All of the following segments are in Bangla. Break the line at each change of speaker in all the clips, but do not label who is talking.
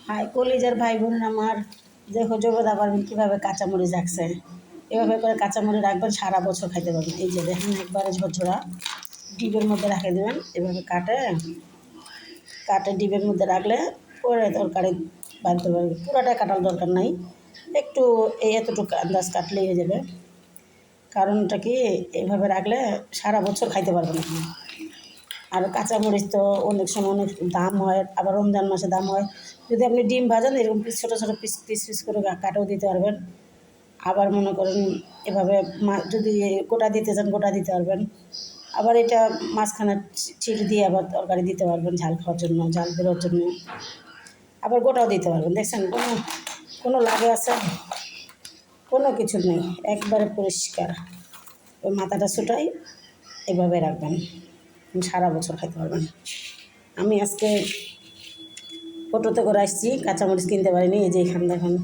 হাই কলিজার ভাই বোন আমার, দেখো যোগদা পারবেন কীভাবে কাঁচামরিচ রাখছে। এভাবে করে কাঁচামরিচ রাখবেন, সারা বছর খাইতে পারবেন। এই যে দেখেন একবারে ঝরঝরা ডিবের মধ্যে রাখে দেবেন। এভাবে কাটে কাটে ডিবের মধ্যে রাখলে পরে তরকারি বানতে পারবে। পুরাটাই কাটার দরকার নাই, একটু এতটুকু আন্দাজ কাটলেই হয়ে যাবে। কারণটা কি, এইভাবে রাখলে সারা বছর খাইতে পারবেন আপনি। আর কাঁচামরিচ তো অনেক সময় অনেক দাম হয়, আবার রমজান মাসে দাম হয়। যদি আপনি ডিম ভাজেন এরকম পিস ছোটো ছোটো পিস পিস পিস করে কাটেও দিতে পারবেন। আবার মনে করেন এভাবে যদি গোটা দিতে চান গোটা দিতে পারবেন। আবার এটা মাঝখানে চিড়ে দিয়ে আবার তরকারি দিতে পারবেন, ঝাল খাওয়ার জন্য, ঝাল বেরোর জন্য। আবার গোটাও দিতে পারবেন। দেখছেন কোনো লাগে আছে? কোনো কিছু নেই, একবারে পরিষ্কার। ওই মাথাটা ছুটাই এভাবে রাখবেন, সারা বছর খাইতে পারবেন। আমি আজকে অটোতে করে আসছি, কাঁচামরিচ কিনতে পারিনি। এই যে এখান দেখুন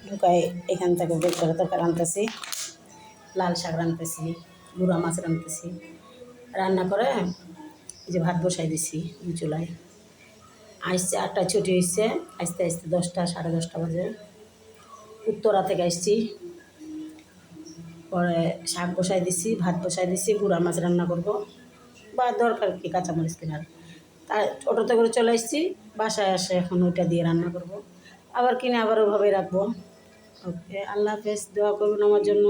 ঢুকাই, এখান থেকে বের করে তরকারি রাঁধতেছি, লাল শাক রাঁধতেছি, গুঁড়া মাছ রাঁধতেছি। রান্না করে এই যে ভাত বসাই দিছি চুলায়। আসছে 8টায় ছুটি হয়েছে, আসতে আসতে 10টা 10:30 বাজে। উত্তরা থেকে আসছি, পরে শাক বসাই দিছি, ভাত বসাই দিছি, গুঁড়া মাছ রান্না করব। বা দরকার কি কাঁচামরিচ কেনার, তাই অটোতে করে চলে আসছি। বাসায় আসে এখন ওইটা দিয়ে রান্না করব, আবার কিনে আবার ওইভাবেই রাখবো। ওকে, আল্লাহ হাফেজ, দোয়া করবেন আমার জন্য।